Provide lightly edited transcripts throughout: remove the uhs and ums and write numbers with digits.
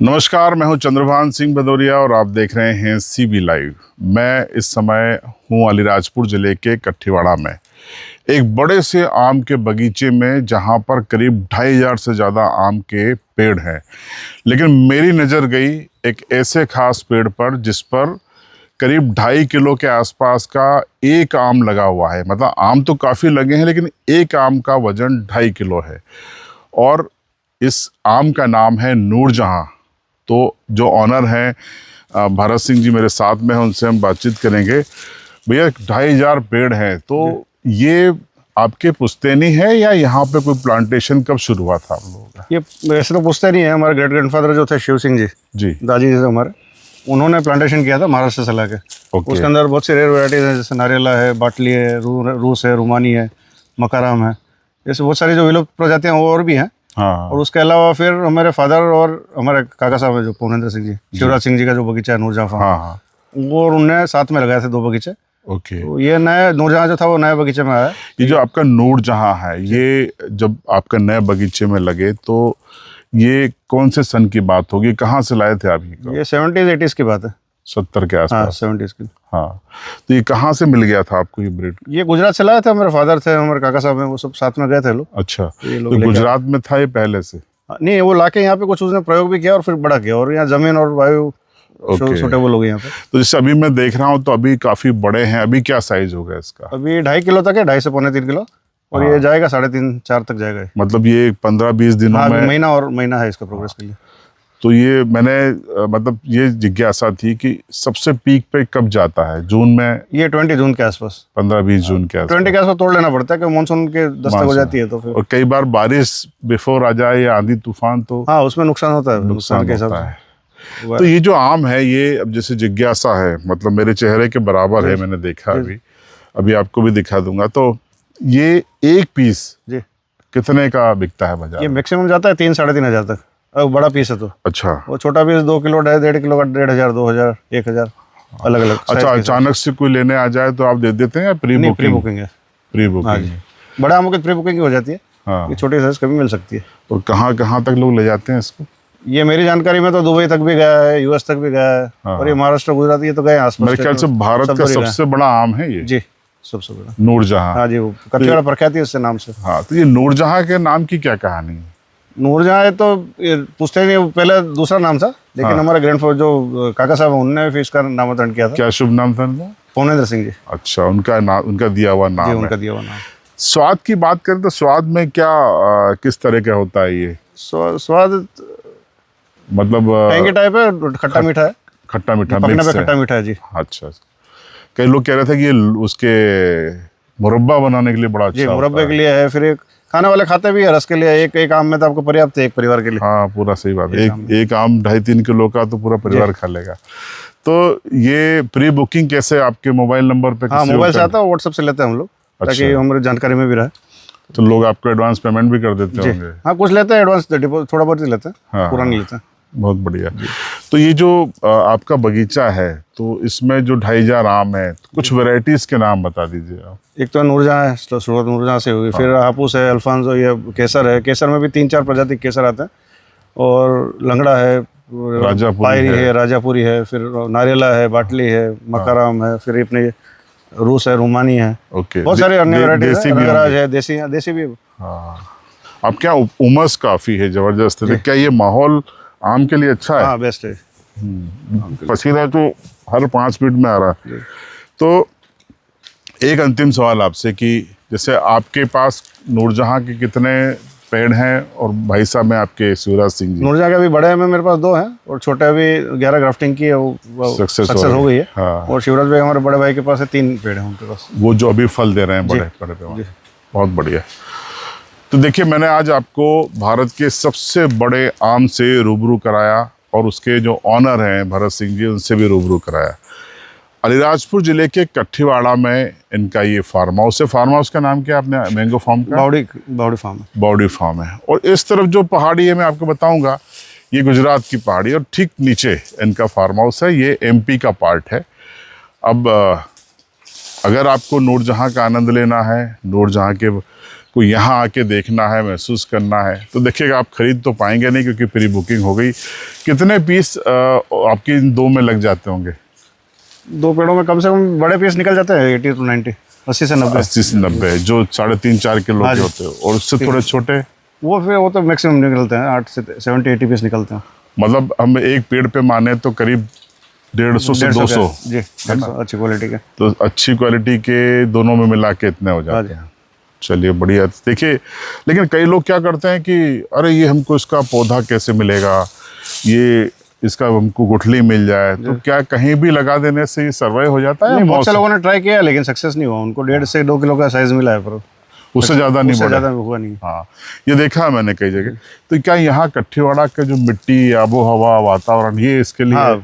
नमस्कार, मैं हूं चंद्रभान सिंह भदौरिया और आप देख रहे हैं सीबी लाइव। मैं इस समय हूं अलीराजपुर ज़िले के कठीवाड़ा में एक बड़े से आम के बगीचे में, जहां पर करीब 2500 से ज़्यादा आम के पेड़ हैं। लेकिन मेरी नज़र गई एक ऐसे खास पेड़ पर जिस पर करीब 2.5 किलो के आसपास का एक आम लगा हुआ है। मतलब आम तो काफ़ी लगे हैं, लेकिन एक आम का वजन 2.5 किलो है। और इस आम का नाम है नूरजहां। तो जो ऑनर हैं भरत सिंह जी मेरे साथ में हैं, उनसे हम बातचीत करेंगे। भैया 2500 पेड़ हैं, तो ये आपके पुश्तैनी है या यहाँ पे कोई प्लांटेशन कब शुरू हुआ था आप लोगों का? ये वैसे तो पुश्तैनी है। हमारे ग्रेट ग्रैंडफादर जो थे शिव सिंह जी दादी जैसे हमारे, उन्होंने प्लांटेशन किया था महाराष्ट्र से लाके। उसके अंदर बहुत सी रेयर वैराइटीज हैं, जैसे नारियला है, बाटली है, रूस है, रुमानी है, मकाराम है। ऐसे बहुत सारी जो विलुप्त प्रजातियाँ वो और भी हैं। हाँ। और उसके अलावा फिर हमारे फादर और हमारे काका साहब है जो पवनेंद्र सिंह जी, शिवराज सिंह जी का जो बगीचा है नूरजहां फार्म, हाँ। वो उनने साथ में लगाए थे 2 बगीचे। ओके। तो ये नया नूरजहां जो था वो नए बगीचे में आया। ये जो आपका नूरजहां है, ये जब आपका नए बगीचे में लगे तो ये कौन से सन की बात होगी, कहाँ से लाए थे आप ये 70s-80s की बात है। 70 के हाँ, आसपास। 70s की। हाँ, तो ये कहाँ से मिल गया था आपको ये ब्रीड? ये गुजरात से लाए थे। हमारे फादर थे, हमारे काका साहब हैं, वो सब साथ में गए थे लोग। अच्छा, ये लोग तो लेके गुजरात में था ये पहले से? नहीं, वो लाके यहाँ पे कुछ उसने प्रयोग भी किया और फिर बड़ा किया, और यहाँ जमीन और वायु सूटेबल हो गई यहाँ पे। तो जैसे अभी मैं देख रहा हूँ तो अभी काफी बड़े हैं। अभी क्या साइज होगा इसका? अभी 2.5 किलो तक है, 2.5 से 3.25 किलो, और ये जाएगा 3.5-4 तक जाएगा ये। मतलब ये 15-20 दिनों हाँ, में? महीना है इसका प्रोग्रेस के लिए। तो ये मैंने मतलब ये जिज्ञासा थी कि सबसे पीक पे कब जाता है? जून में? ये 20 जून के आसपास, 15-20 जून के आसपास। 20 के आसपास तोड़ लेना पड़ता है, क्योंकि मानसून के दस्तक हो जाती है तो फिर। और कई बार बारिश बिफोर आ जाए या आंधी तूफान, तो हाँ, उसमें नुकसान होता है, नुकसान के हिसाब है। से। तो ये जो आम है, ये अब जैसे जिज्ञासा है, मतलब मेरे चेहरे के बराबर है, मैंने देखा अभी आपको भी दिखा दूंगा। तो ये एक पीस जी कितने का बिकता है बाजार? ये मैक्सिमम जाता है 3-3.5 हज़ार तक, अब बड़ा पीस है तो। अच्छा। वो छोटा पीस 2 किलो, 1.5 किलो का 1,500, 2,000, 1,000 अलग अलग। अच्छा, अचानक से कोई लेने आ जाए तो आप दे देते हैं या प्री बुकिंग? प्री बुकिंग है। Pre booking. बड़े आमों की प्री बुकिंग हो जाती है। हाँ। ये छोटी साइज कभी मिल सकती है। और कहाँ कहाँ तक लोग ले जाते हैं इसको? ये मेरी जानकारी में तो दुबई तक भी गया है, यूएस तक भी गया है। हाँ। और ये महाराष्ट्र, गुजरात, ये तो गए आसपास। मेरे ख्याल से भारत का सबसे बड़ा आम है ये। जी, सबसे बड़ा नूरजहां। हाँ जी, वो कठीवाड़ा प्रख्यात है इससे नाम से। हाँ, तो ये नूरजहां के नाम की क्या कहानी है? नूरजहां है तो पूछते नहीं, पहले दूसरा नाम था, लेकिन हमारे ग्रैंडफादर जो काका साहब हैं, उन्होंने फिर इसका नामकरण किया था। क्या शुभ नाम था उनका? पवनेंद्र सिंह जी। अच्छा, उनका नाम, उनका दिया हुआ नाम जी, है। उनका दिया हुआ नाम। स्वाद की बात करें तो स्वाद में क्या किस तरह का होता है ये? स्वाद मतलब टैंगी टाइप है, खट्टा मीठा है। खट्टा मीठा पकने मिक्स पे है। खट्टा मीठा है जी। अच्छा, कई लोग कह रहे थे कि ये उसके मुरब्बा बनाने के लिए बड़ा अच्छा जी, होता मुरब्बे है। के लिए है, फिर एक खाने वाले खाते भी है, रस के लिए एक आम में तो आपको पर्याप्त है एक परिवार के लिए। हाँ, पूरा सही बात है। एक आम 2.5-3 किलो का तो पूरा परिवार खा लेगा। तो ये प्री बुकिंग कैसे, आपके मोबाइल नंबर पे? हाँ, मोबाइल से आता है, व्हाट्सएप से लेते हैं हम लोग, ताकि हमारी जानकारी में भी रहे। तो लोग आपको एडवांस पेमेंट भी कर देते होंगे? हाँ, कुछ लेते हैं एडवांस, थोड़ा बहुत ही लेते हैं। हाँ, पूरा नहीं लेते हैं। बहुत बढ़िया। तो ये जो आपका बगीचा है, तो इसमें जो 2500 आम है, कुछ वैरायटीज के नाम बता दीजिए आप। एक तो नूरजहां है, शुरुआत नूरजहां से हुई। फिर हापुस है, अल्फांसो, ये केसर है। केसर में भी 3-4 प्रजाति केसर आते हैं। और लंगड़ा है, पायरी है, राजापुरी है, फिर नारियला है, बाटली है, मकाराम है, फिर अपने रूस है, रुमानी है। ओके, बहुत सारे अन्य वैरायटीज हैं। रंगराज है, देसी भी। हाँ। अब क्या उमस काफी है, जबरदस्त है। क्या ये माहौल आम के लिए अच्छा है? हाँ, बेस्ट है। पसीना तो हर 5 मिनट में आ रहा है। तो एक अंतिम सवाल आपसे कि जैसे आपके पास नूरजहां के कितने पेड़ हैं, और भाई साहब में आपके शिवराज सिंह जी? नूरजहां के भी बड़े में मेरे पास 2 हैं, और छोटे अभी 11 ग्राफ्टिंग की है, वो सक्सेस हो गई है। हाँ। और शिवराज भाई हमारे बड़े भाई के पास है 3 पेड़ हैं उनके पास, वो जो अभी फल दे रहे हैं बड़े बड़े पे। बहुत बढ़िया। तो देखिए, मैंने आज आपको भारत के सबसे बड़े आम से रूबरू कराया, और उसके जो ऑनर हैं भरत सिंह जी, उनसे भी रूबरू कराया। अलीराजपुर जिले के कठीवाड़ा में इनका ये फार्म हाउस है। फार्म हाउस का नाम क्या है आपने? मैंगो फार्म का? बावड़ी फार्म है। बावड़ी फार्म है। और इस तरफ जो पहाड़ी है, मैं आपको बताऊंगा, ये गुजरात की पहाड़ी, और ठीक नीचे इनका फार्म हाउस है। ये एमपी का पार्ट है। अब अगर आपको नूरजहां का आनंद लेना है, नूरजहां के को यहाँ आके देखना है, महसूस करना है तो देखिएगा, आप खरीद तो पाएंगे नहीं क्योंकि प्री बुकिंग हो गई। कितने पीस आपके इन 2 में लग जाते होंगे? 2 पेड़ों में कम से कम बड़े पीस निकल जाते हैं 80 to 90, 80 से 90। 80 से 90 जो 3.5-4 किलो हाँ के जी। होते हैं, और उससे थोड़े छोटे वो तो मैक्सिमम निकलते हैं 8 से 70-80 पीस निकलते हैं। मतलब हम एक पेड़ पे माने तो करीब 150 से 200 जी, 150 अच्छी क्वालिटी के। तो अच्छी क्वालिटी के दोनों में मिला के इतने हो हाँ जाते जी। हैं। चलिए बढ़िया। देखिए, लेकिन कई लोग क्या करते हैं कि अरे ये हमको इसका पौधा कैसे मिलेगा, ये इसका हमको गुठली मिल जाए, तो क्या कहीं भी लगा देने से ये सर्वाइव हो जाता है? नहीं, बहुत से लोगों ने ट्राई किया लेकिन सक्सेस नहीं हुआ, उनको 1.5 से 2 किलो का साइज मिला है, पर उससे ज़्यादा नहीं उससे बढ़ा। ज़्यादा हुआ नहीं। हाँ, ये देखा है मैंने कई जगह। तो क्या यहाँ कठियावाड़ा का जो मिट्टी, आबो हवा, वातावरण, ये इसके लिए हाँ,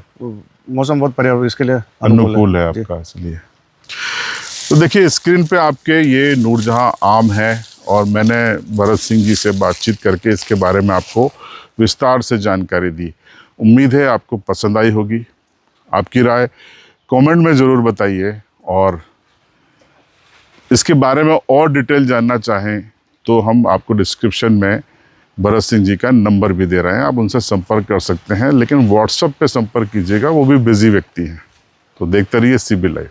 मौसम बहुत पर्याप्त इसके लिए अनुकूल है आपका, इसलिए। तो देखिए, स्क्रीन पे आपके ये नूरजहां आम है, और मैंने भरत सिंह जी से बातचीत करके इसके बारे में आपको विस्तार से जानकारी दी। उम्मीद है आपको पसंद आई होगी। आपकी राय कमेंट में ज़रूर बताइए, और इसके बारे में और डिटेल जानना चाहें तो हम आपको डिस्क्रिप्शन में भरत सिंह जी का नंबर भी दे रहे हैं, आप उनसे संपर्क कर सकते हैं, लेकिन व्हाट्सएप पे संपर्क कीजिएगा, वो भी बिजी व्यक्ति हैं। तो देखते रहिए CB लाइव।